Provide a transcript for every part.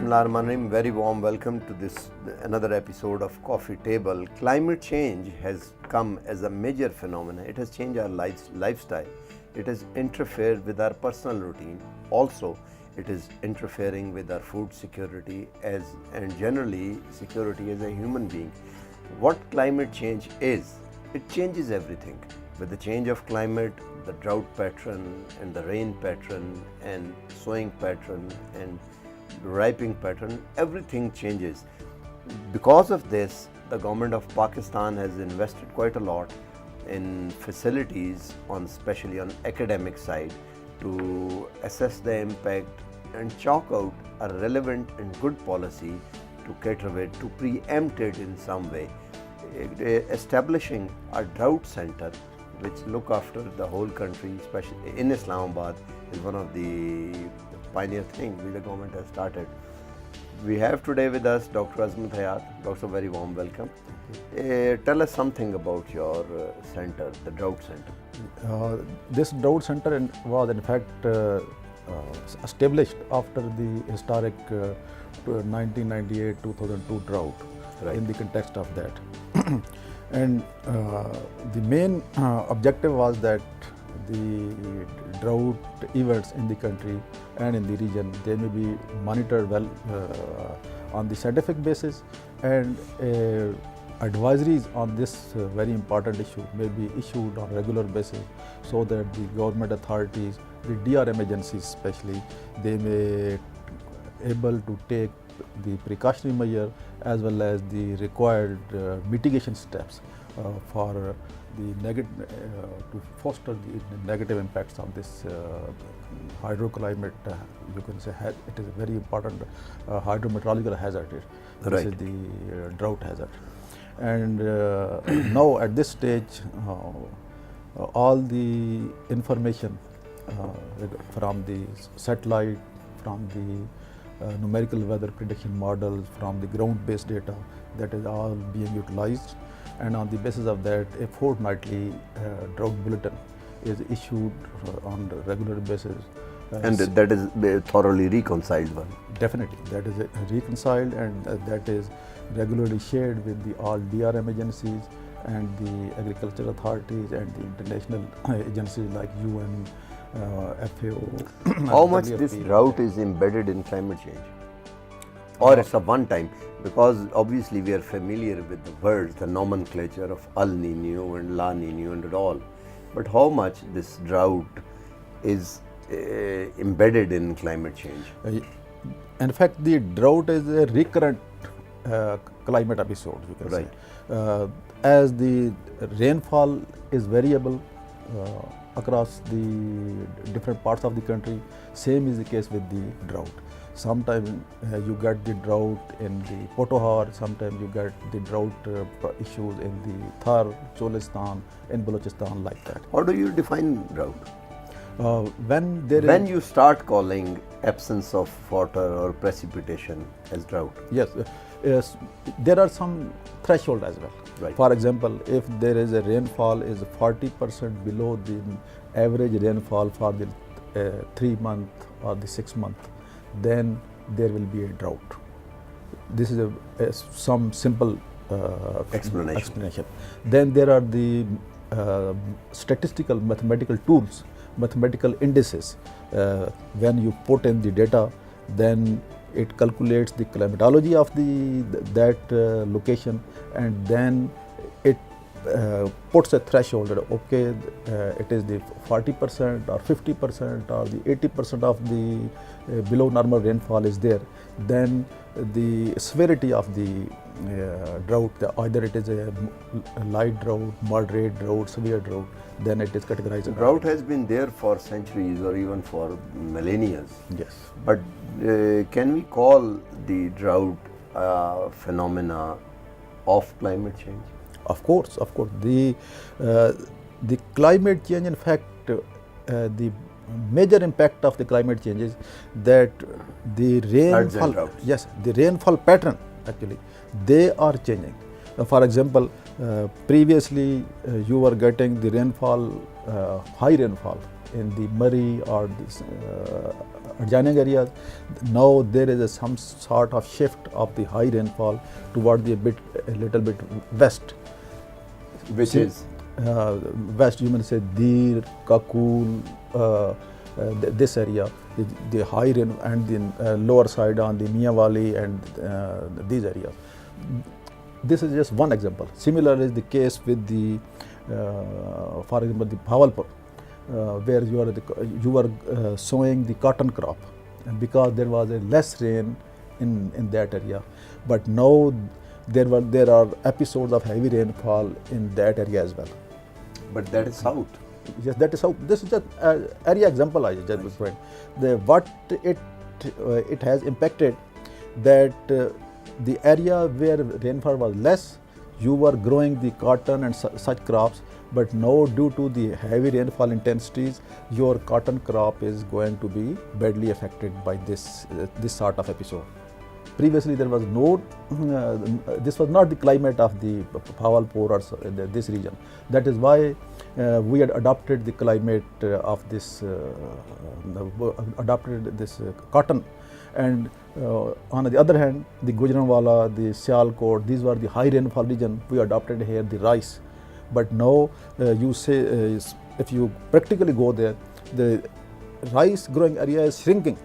Bismillahirrahmanirrahim. Very warm welcome to this another episode of Coffee Table. Climate change has come as a major phenomenon. It has changed our lifestyle. It has interfered with our personal routine. Also, it is interfering with our food security and generally security as a human being. What climate change is? It changes everything. With the change of climate, the drought pattern and the rain pattern and sowing pattern and ripening pattern, everything changes. Because of this, the government of Pakistan has invested quite a lot in facilities, especially on academic side, to assess the impact and chalk out a relevant and good policy to cater it, to preempt it in some way. Establishing a drought center which look after the whole country, especially in Islamabad, is one of the pioneer things which the government has started. We have today with us Dr. Azmat Hayat. Doctor, very warm welcome. Tell us something about your center, the drought center. This drought center was in fact established after the historic 1998-2002 drought, right, in the context of that. And the main objective was that the drought events in the country and in the region, they may be monitored well on the scientific basis, and advisories on this very important issue may be issued on regular basis, so that the government authorities, the DRM agencies especially, they may able to take the precautionary measure as well as the required mitigation steps for the to foster the negative impacts of this hydroclimate. You can say it is a very important hydrometeorological hazard. This right. is the drought hazard. And now at this stage, all the information from the satellite, from the numerical weather prediction models, from the ground-based data, that is all being utilized, and on the basis of that, a fortnightly drought bulletin is issued on a regular basis. And that is a thoroughly reconciled one? Definitely, that is reconciled, and that is regularly shared with the all DRM agencies and the agricultural authorities and the international agencies like UN, FAO. How much this drought is embedded in climate change? Or it's a one time? Because obviously we are familiar with the words, the nomenclature of El Nino and La Nino and all. But how much this drought is embedded in climate change? In fact, the drought is a recurrent climate episode, you can right. say. As the rainfall is variable across the different parts of the country, same is the case with the drought. Sometimes you get the drought in the Potohar, sometimes you get the drought issues in the Thar, Cholistan, in Balochistan, like that. How do you define drought? When you start calling absence of water or precipitation as drought? Yes, there are some threshold as well. Right. For example, if there is a rainfall is 40% below the average rainfall for the 3 month or the 6 month, then there will be a drought. This is some simple explanation. Then there are the statistical mathematical tools, mathematical indices. When you put in the data, then it calculates the climatology of that location, and then it puts a threshold that okay, it is the 40% or 50% or the 80% of the below normal rainfall is there. Then the severity of the drought, either it is a light drought, moderate drought, severe drought, then it is categorized. The drought has been there for centuries or even for millennia. Yes. But can we call the drought phenomena of climate change? Of course. The climate change, in fact, the major impact of the climate change is that the rainfall, yes, the rainfall pattern actually, they are changing. For example, previously you were getting the rainfall, high rainfall in the Murray or this, adjoining areas. Now there is some sort of shift of the high rainfall toward the a little bit west. Which is? West, you may say Dir, Kakul, this area, the high rain, and the lower side on the Mia Valley and these areas. This is just one example. Similar is the case with the, for example, the Bhavalpur, where you are sowing the cotton crop, and because there was a less rain in that area, but now there are episodes of heavy rainfall in that area as well. But that is south. Yes, that is south. This is just area example I just explained. What it has impacted, that the area where rainfall was less, you were growing the cotton and such crops, but now due to the heavy rainfall intensities, your cotton crop is going to be badly affected by this sort of episode. Previously there was no, this was not the climate of the Bhavalpur or this region. That is why we had adopted the climate of this, cotton. And on the other hand, the Gujranwala, the Sialkot, these were the high rainfall region. We adopted here the rice. But now you say, if you practically go there, the rice growing area is shrinking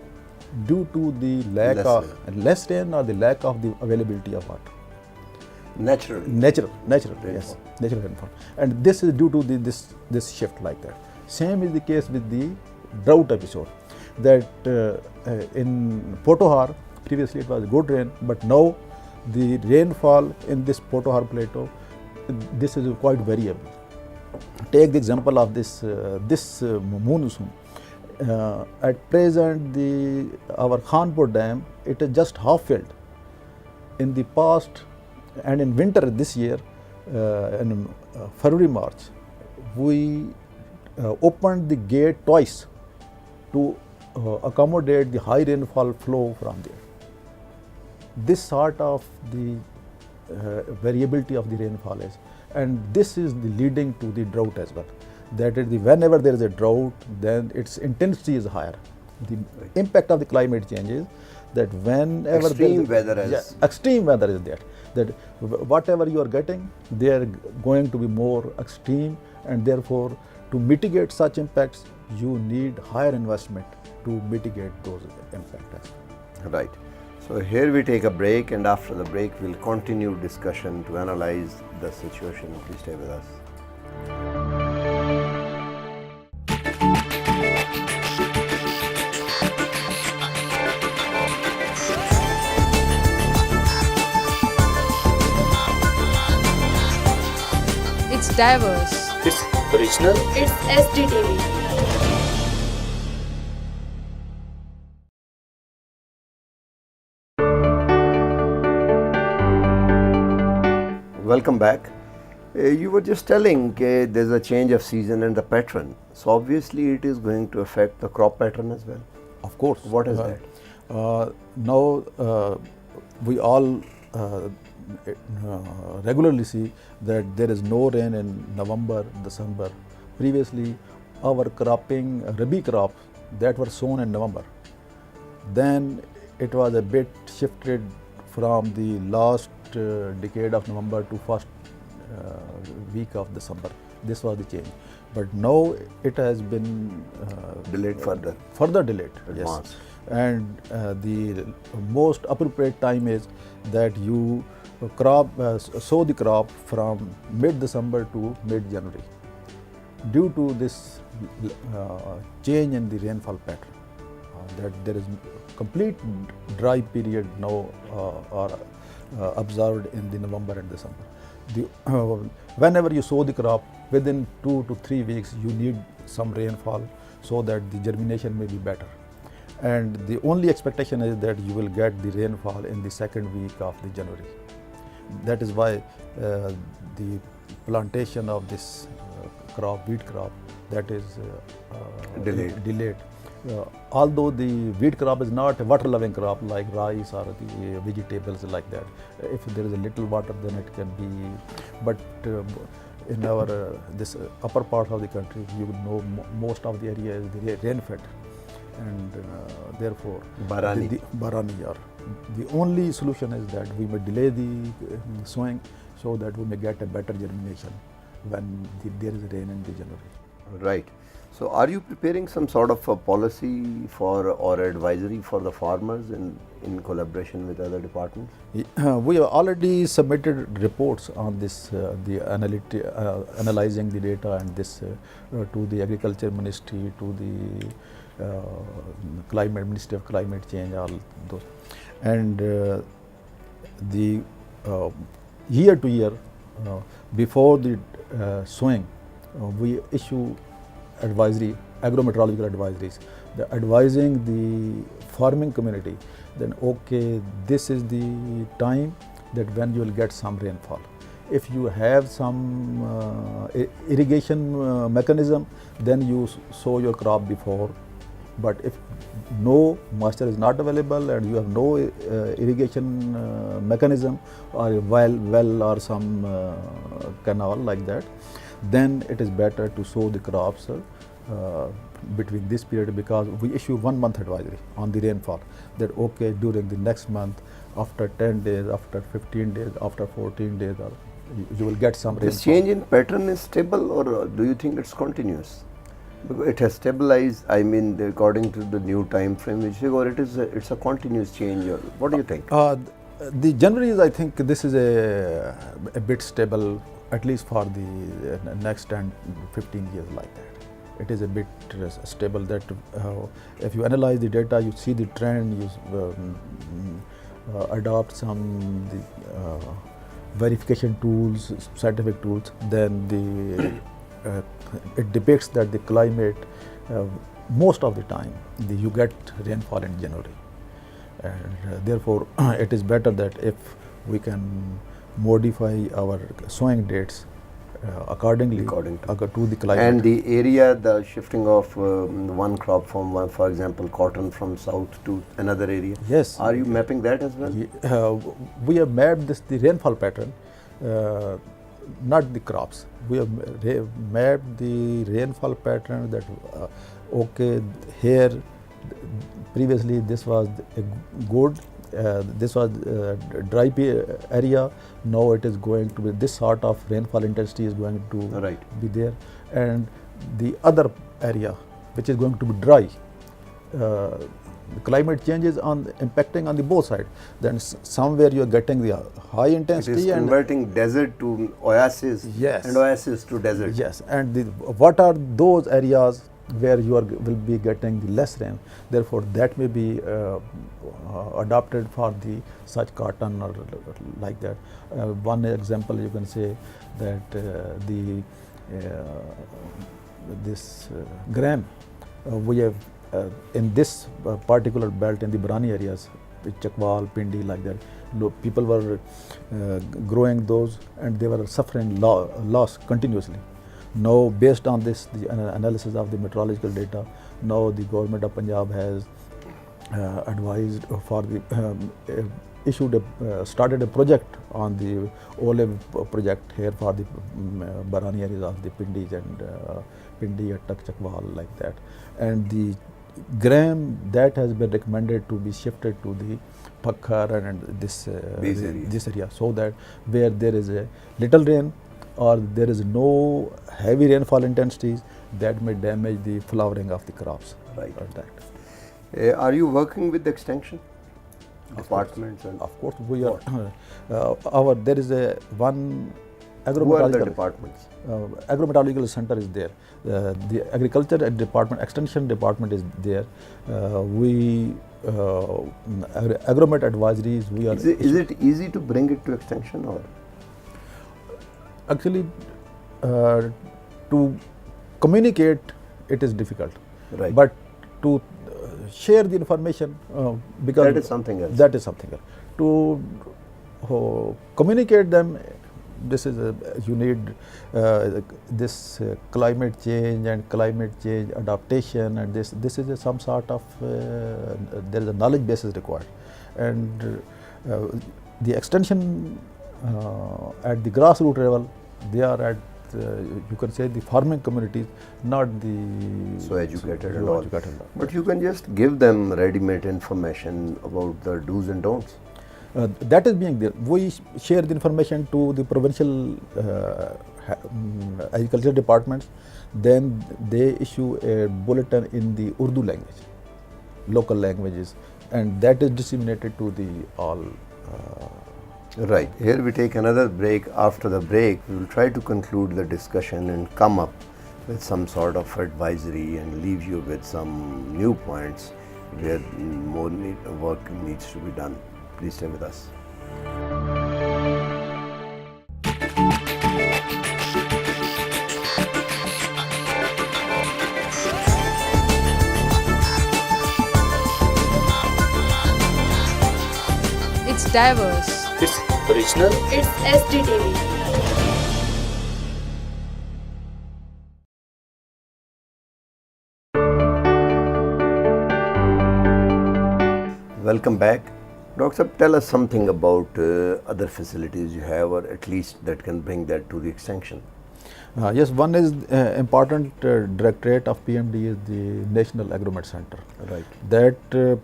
due to the lack of less rain or the lack of the availability of water. Natural, yes, natural rainfall. And this is due to this shift like that. Same is the case with the drought episode. That in Potohar, previously it was good rain, but now the rainfall in this Potohar plateau, this is quite variable. Take the example of this monsoon. At present, our Khanpur dam, it is just half filled. In the past and in winter this year, in February, March, we opened the gate twice to accommodate the high rainfall flow from there. This sort of the variability of the rainfall is, and this is the leading to the drought as well. That is, whenever there is a drought, then its intensity is higher. The impact of the climate change is that whenever extreme weather is there, that whatever you are getting, they are going to be more extreme, and therefore to mitigate such impacts, you need higher investment to mitigate those impacts. Right. So here we take a break, and after the break we'll continue discussion to analyze the situation. Please stay with us. It's diverse. It's original. It's SDTV. Welcome back. You were just telling there's a change of season and the pattern. So obviously it is going to affect the crop pattern as well. Of course. What is that? Now we all regularly see that there is no rain in November, December. Previously, our cropping, Rabi crops that were sown in November, then it was a bit shifted from the last decade of November to first week of December. This was the change. But now it has been delayed further. Further delayed, advanced. Yes. And the most appropriate time is that you sow the crop from mid-December to mid-January. Due to this change in the rainfall pattern, that there is complete dry period now observed in the November and December. Whenever you sow the crop, within 2 to 3 weeks you need some rainfall so that the germination may be better. And the only expectation is that you will get the rainfall in the second week of the January. That is why the plantation of this crop, wheat crop, that is delayed. Although the wheat crop is not a water-loving crop like rice or the vegetables like that. If there is a little water, then it can be. But in our this upper part of the country, you would know most of the area is rain-fed. and therefore Barani. the Barani are. The only solution is that we may delay the sowing so that we may get a better germination when there is rain in the January. Right. So are you preparing some sort of a policy for or advisory for the farmers in collaboration with other departments? We have already submitted reports on this, analyzing the data and this to the Agriculture Ministry, to the Climate Ministry of Climate Change, all those. And the year to year, before the sowing, we issue advisory, agrometeorological advisories, advising the farming community, then okay, this is the time that when you will get some rainfall. If you have some irrigation mechanism, then you sow your crop before. But if no moisture is not available and you have no irrigation mechanism or a well or some canal like that, then it is better to sow the crops between this period, because we issue 1 month advisory on the rainfall, that okay, during the next month, after 10 days, after 15 days, after 14 days, or you will get some rainfall. This change in pattern is stable, or do you think it's continuous? Because it has stabilized, I mean, according to the new time frame, or it's a continuous change, or what do you think? The January is, I think this is a bit stable, at least for the next 10, 15 years like that. It is a bit stable that if you analyze the data, you see the trend, you adopt some verification tools, scientific tools, then it depicts that the climate, most of the time, you get rainfall in January. And therefore, it is better that if we can modify our sowing dates accordingly to the climate. And the area, the shifting of one crop from one, for example, cotton from south to another area. Yes. Are you mapping that as well? We have mapped the rainfall pattern, not the crops. We have mapped the rainfall pattern that, okay, here previously this was a good, this was a dry area, now it is going to be, this sort of rainfall intensity is going to be there, and the other area which is going to be dry, the climate change is impacting on the both sides. Then somewhere you are getting the high intensity. It is converting desert to oasis, yes, and oasis to desert. Yes, and what are those areas where you will be getting the less rain? Therefore, that may be adopted for the such cotton or like that. One example you can say that this gram we have in this particular belt in the Barani areas, Chakwal, Pindi, like that. People were growing those and they were suffering loss continuously. Now, based on this, the analysis of the meteorological data, now the government of Punjab has advised for the started a project on the olive project here for the Barani areas of the Pindis and Pindi, Attak, Chakwal, like that. And the gram that has been recommended to be shifted to the Pakhar and this area, so that where there is a little rain or there is no heavy rainfall intensities, that may damage the flowering of the crops. Right. Or that. Are you working with the extension departments? And of course, we are. There is one agrometeorological. Who are the departments? Agrometeorological center is there. The agriculture department, extension department is there. Agromet advisories. We are. Is it easy to bring it to extension, or? Actually, to communicate it is difficult. Right. But to share the information, because that is something else. That is something else. To communicate them, this is you need this climate change and climate change adaptation, and this is some sort of there is a knowledge base is required, and the extension at the grassroots level, they are at you can say the farming communities, not the So educated and so all. educated. But you can just give them ready-made information about the do's and don'ts. That is being there. We share the information to the provincial agriculture departments. Then they issue a bulletin in the Urdu language, local languages, and that is disseminated to the all. Right. Here we take another break. After the break, we will try to conclude the discussion and come up with some sort of advisory and leave you with some new points where more work needs to be done. Please stay with us. It's diverse. It's original. It's SDTV. Welcome back. Dr. Sahab, tell us something about other facilities you have, or at least that can bring that to the extinction. Yes, one is important directorate of PMD is the National Agromet Center. Right. That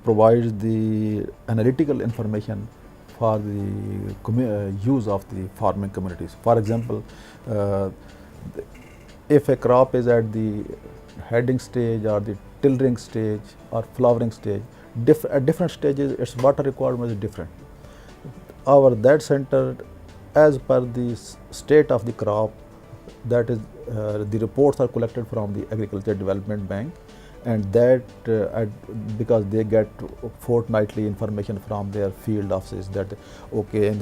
provides the analytical information for the use of the farming communities. For example, if a crop is at the heading stage or the tillering stage or flowering stage, at different stages its water requirement is different. That center, as per the state of the crop, that is the reports are collected from the Agriculture Development Bank, and that because they get fortnightly information from their field offices that okay,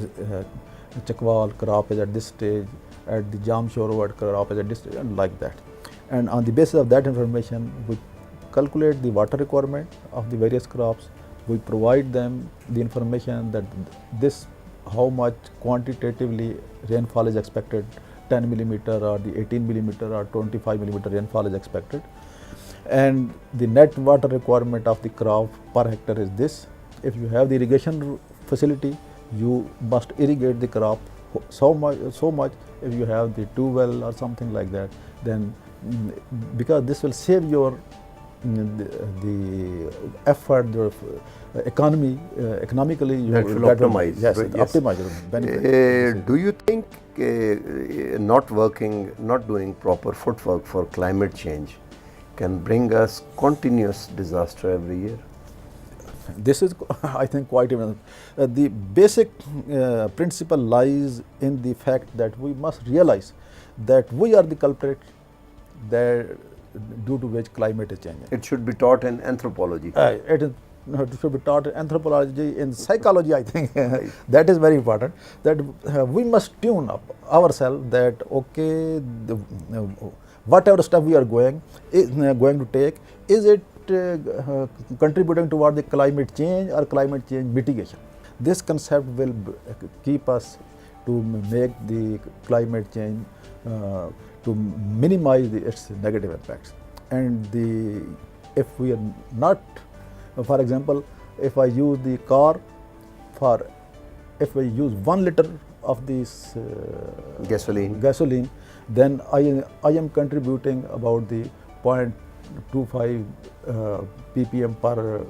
Chakwal crop is at this stage, at the Jamshoro crop is at this stage, and like that. And on the basis of that information, we calculate the water requirement of the various crops. We provide them the information that this how much quantitatively rainfall is expected, 10 millimeter or the 18 millimeter or 25 millimeter rainfall is expected, and the net water requirement of the crop per hectare is this. If you have the irrigation facility, you must irrigate the crop so much. If you have the 2 well or something like that, then because this will save your the effort, the economically you That will optimize. Yes, Right, yes. optimize your benefit. Do you think not doing proper footwork for climate change can bring us continuous disaster every year? This is, I think, quite even. The basic principle lies in the fact that we must realize that we are the culprit that due to which climate is changing. It should be taught in anthropology. It should be taught in anthropology, in psychology, I think. That is very important, that we must tune up ourselves that, okay, whatever step we are going to take, is it contributing toward the climate change or climate change mitigation? This concept will keep us to make the climate change, to minimize its negative impacts. And if we are not, for example, if I use the car if I use 1 liter of this gasoline, then I am contributing about the 0.25 ppm per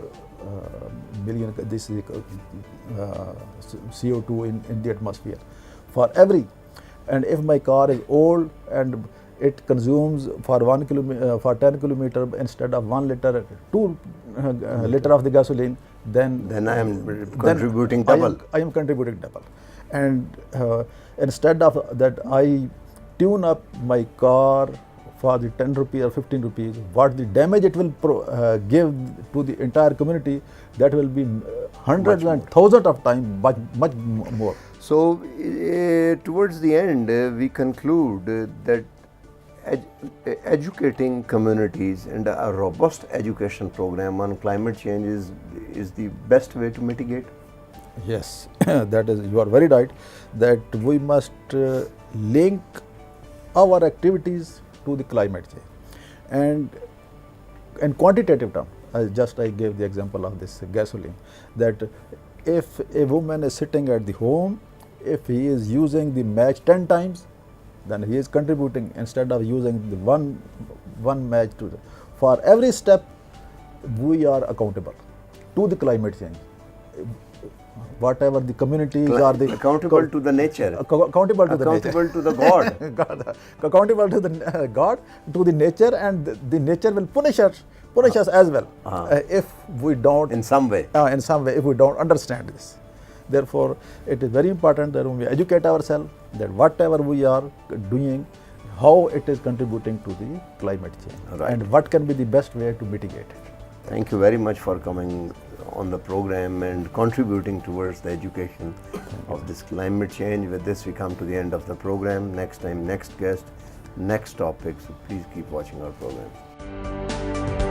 million this CO2 in the atmosphere for every. And if my car is old and it consumes for 10 kilometer instead of 1 liter, 2 liter of the gasoline, then I am contributing double. I am contributing double. And instead of that, I tune up my car for the 10 rupees or 15 rupees, what the damage it will give to the entire community, that will be hundreds and thousands of times much more. So, towards the end, we conclude that educating communities and a robust education program on climate change is the best way to mitigate. Yes, that is, you are very right, that we must link our activities to the climate change. And in quantitative term, I gave the example of this gasoline, that if a woman is sitting at the home, if he is using the match 10 times, then he is contributing instead of using the one match to the, for every step we are accountable to the climate change. Whatever the communities are the accountable to the nature, accountable to the nature, accountable to the God. God, accountable to the God, to the nature, and the nature will punish us as well if we don't In some way. if we don't understand this. Therefore, it is very important that when we educate ourselves, that whatever we are doing, how it is contributing to the climate change, Right. and what can be the best way to mitigate it. Thank you very much for coming on the program and contributing towards the education of this climate change. With this, we come to the end of the program. Next time, next guest, next topic. So please keep watching our program.